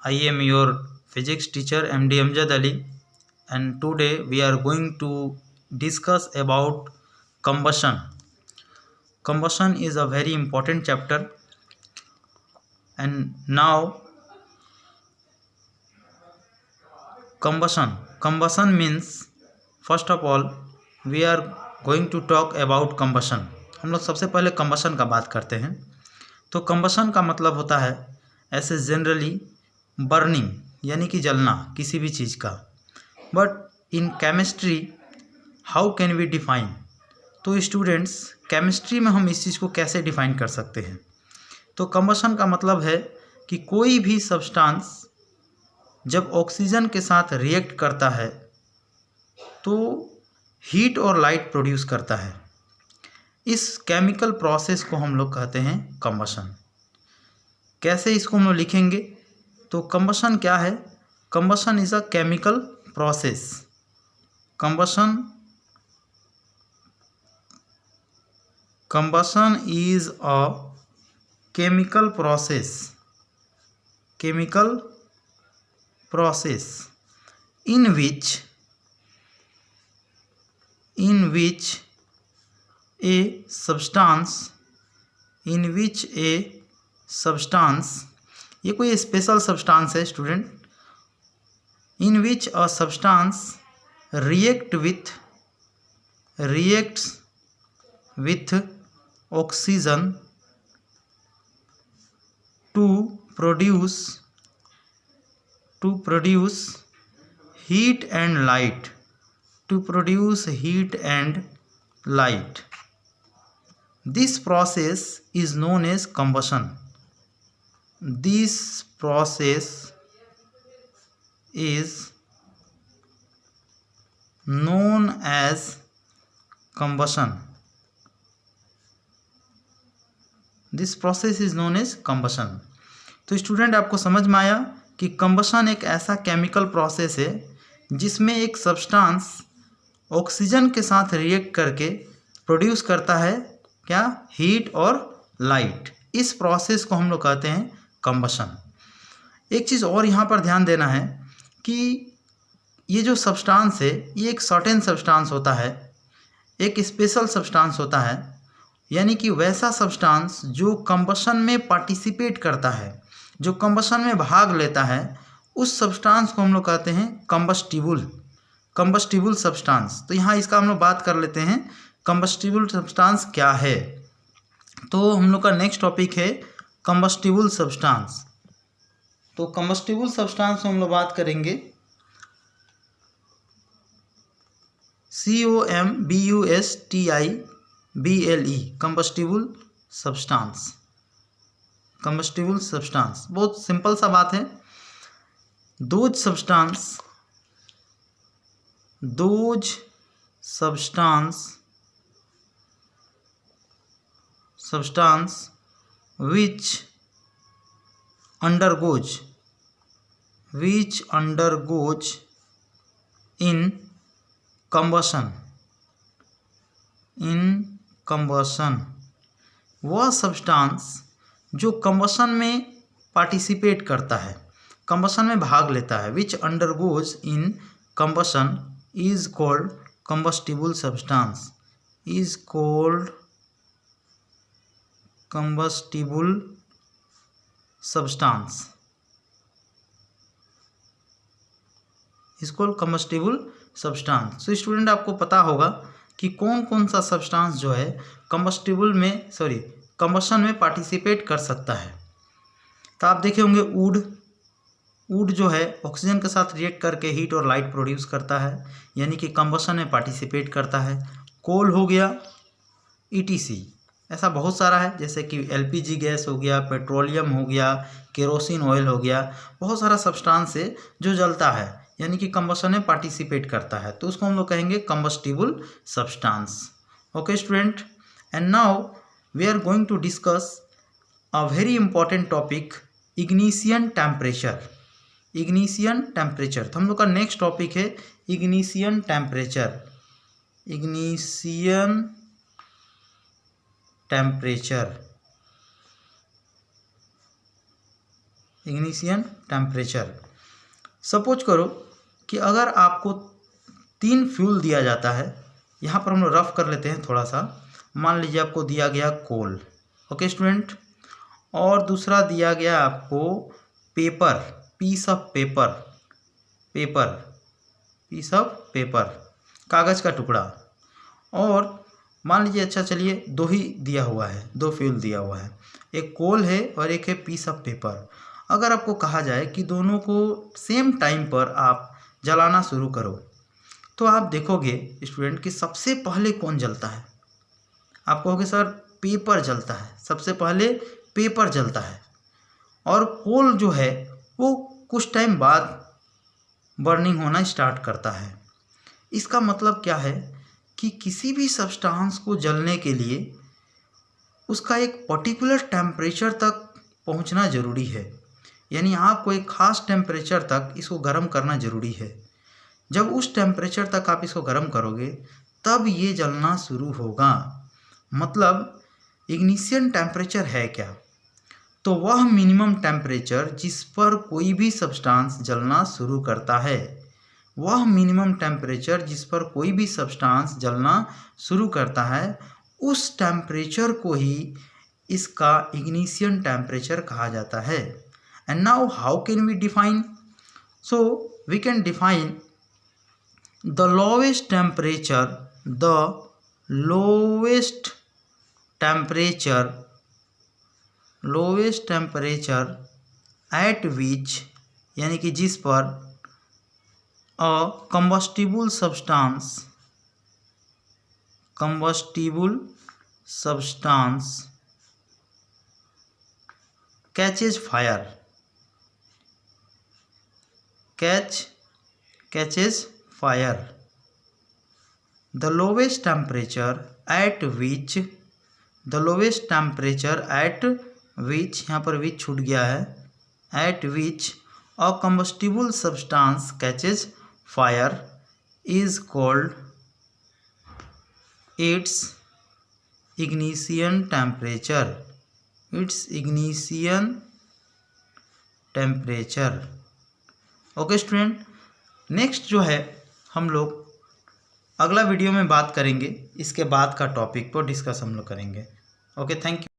I am your physics teacher MD Amjad Ali, and today we are going to discuss about combustion. Combustion is a very important chapter, and now combustion means, first of all we are going to talk about combustion. हम लोग सबसे पहले combustion का बात करते हैं। तो combustion का मतलब होता है ऐसे जनरली बर्निंग, यानी कि जलना किसी भी चीज़ का। But in chemistry how can we define? तो स्टूडेंट्स, केमिस्ट्री में हम इस चीज़ को कैसे डिफाइन कर सकते हैं? तो कंबशन का मतलब है कि कोई भी सब्सटेंस जब ऑक्सीजन के साथ रिएक्ट करता है तो हीट और लाइट प्रोड्यूस करता है। इस केमिकल प्रोसेस को हम लोग कहते हैं कंबशन। कैसे इसको हम लोग लिखेंगे? तो कंबशन क्या है? Combustion is a chemical process. Combustion is a chemical process in which a substance, ये कोई स्पेशल सब्सटेंस है student, in which a substance reacts with oxygen to produce heat and light. This process is known as combustion. This process is known as combustion. तो student, आपको समझ में आया कि combustion एक ऐसा केमिकल प्रोसेस है जिसमें एक सब्सटेंस ऑक्सीजन के साथ रिएक्ट करके प्रोड्यूस करता है क्या? हीट और लाइट। इस प्रोसेस को हम लोग कहते हैं कंबशन। एक चीज़ और यहाँ पर ध्यान देना है कि ये जो सब्सटेंस है ये एक सर्टेन सब्सटेंस होता है, एक स्पेशल सब्सटेंस होता है, यानी कि वैसा सब्सटेंस जो कंबशन में पार्टिसिपेट करता है, जो कंबशन में भाग लेता है, उस सब्सटेंस को हम लोग कहते हैं कंबस्टिबल सब्सटेंस। तो यहाँ इसका हम लोग बात कर लेते हैं कंबस्टिबल सब्सटेंस क्या है। तो हम लोग का नेक्स्ट टॉपिक है कंबस्टिबल सब्सटेंस। तो कंबस्टिबल सब्सटेंस हम लोग बात करेंगे COMBUSTIBLE, कंबस्टिबल सब्सटेंस। बहुत सिंपल सा बात है। Those substance which undergoes in combustion, वह सब्सटेंस जो कंबशन में पार्टिसिपेट करता है, कंबशन में भाग लेता है, विच undergoes in combustion is called combustible substance. तो स्टूडेंट, आपको पता होगा कि कौन कौन सा सब्सटेंस जो है कंबशन में पार्टिसिपेट कर सकता है। तो आप देखे होंगे वुड जो है ऑक्सीजन के साथ रिएक्ट करके हीट और लाइट प्रोड्यूस करता है, यानी कि कंबशन में पार्टिसिपेट करता है। कोल हो गया, ETC, ऐसा बहुत सारा है, जैसे कि LPG गैस हो गया, पेट्रोलियम हो गया, केरोसिन ऑयल हो गया। बहुत सारा सब्सटेंस है जो जलता है, यानी कि कंबशन में पार्टिसिपेट करता है, तो उसको हम लोग कहेंगे combustible substance. Okay student, and now we are going to discuss a very important topic, ignition temperature. तो हम लोग का नेक्स्ट टॉपिक है ignition temperature. Ignition temperature. Suppose करो कि अगर आपको 3 फ्यूल दिया जाता है, यहाँ पर हम लोग रफ कर लेते हैं थोड़ा सा। मान लीजिए आपको दिया गया कोल, ओके स्टूडेंट, और दूसरा दिया गया आपको पेपर, पीस ऑफ पेपर, कागज़ का टुकड़ा, और मान लीजिए अच्छा चलिए 2 ही दिया हुआ है, 2 फ्यूल दिया हुआ है, एक कोल है और एक है पीस ऑफ पेपर। अगर आपको कहा जाए कि दोनों को सेम टाइम पर आप जलाना शुरू करो, तो आप देखोगे स्टूडेंट कि सबसे पहले कौन जलता है। आप कहोगे सर पेपर जलता है, सबसे पहले पेपर जलता है, और कोल जो है वो कुछ टाइम बाद बर्निंग होना स्टार्ट करता है। इसका मतलब क्या है कि किसी भी सब्सटेंस को जलने के लिए उसका एक पर्टिकुलर टेम्परेचर तक पहुंचना ज़रूरी है, यानी आपको एक ख़ास टेम्परेचर तक इसको गर्म करना ज़रूरी है। जब उस टेम्परेचर तक आप इसको गर्म करोगे तब ये जलना शुरू होगा। मतलब इग्निशन टेम्परेचर है क्या? तो वह मिनिमम टेम्परेचर जिस पर कोई भी सब्सटेंस जलना शुरू करता है, वह मिनिमम टेम्परेचर जिस पर कोई भी सब्सटेंस जलना शुरू करता है, उस टेम्परेचर को ही इसका इग्निशन टेम्परेचर कहा जाता है। And now how can we define? So we can define the lowest temperature at which, यानी कि जिस पर a combustible substance catches fire. The lowest temperature at which यहाँ पर which छूट गया है, at which a combustible substance catches fire is called its ignition temperature। Okay student, next जो है हम लोग अगला वीडियो में बात करेंगे, इसके बाद का टॉपिक पर डिस्कस हम लोग करेंगे। Okay, thank you.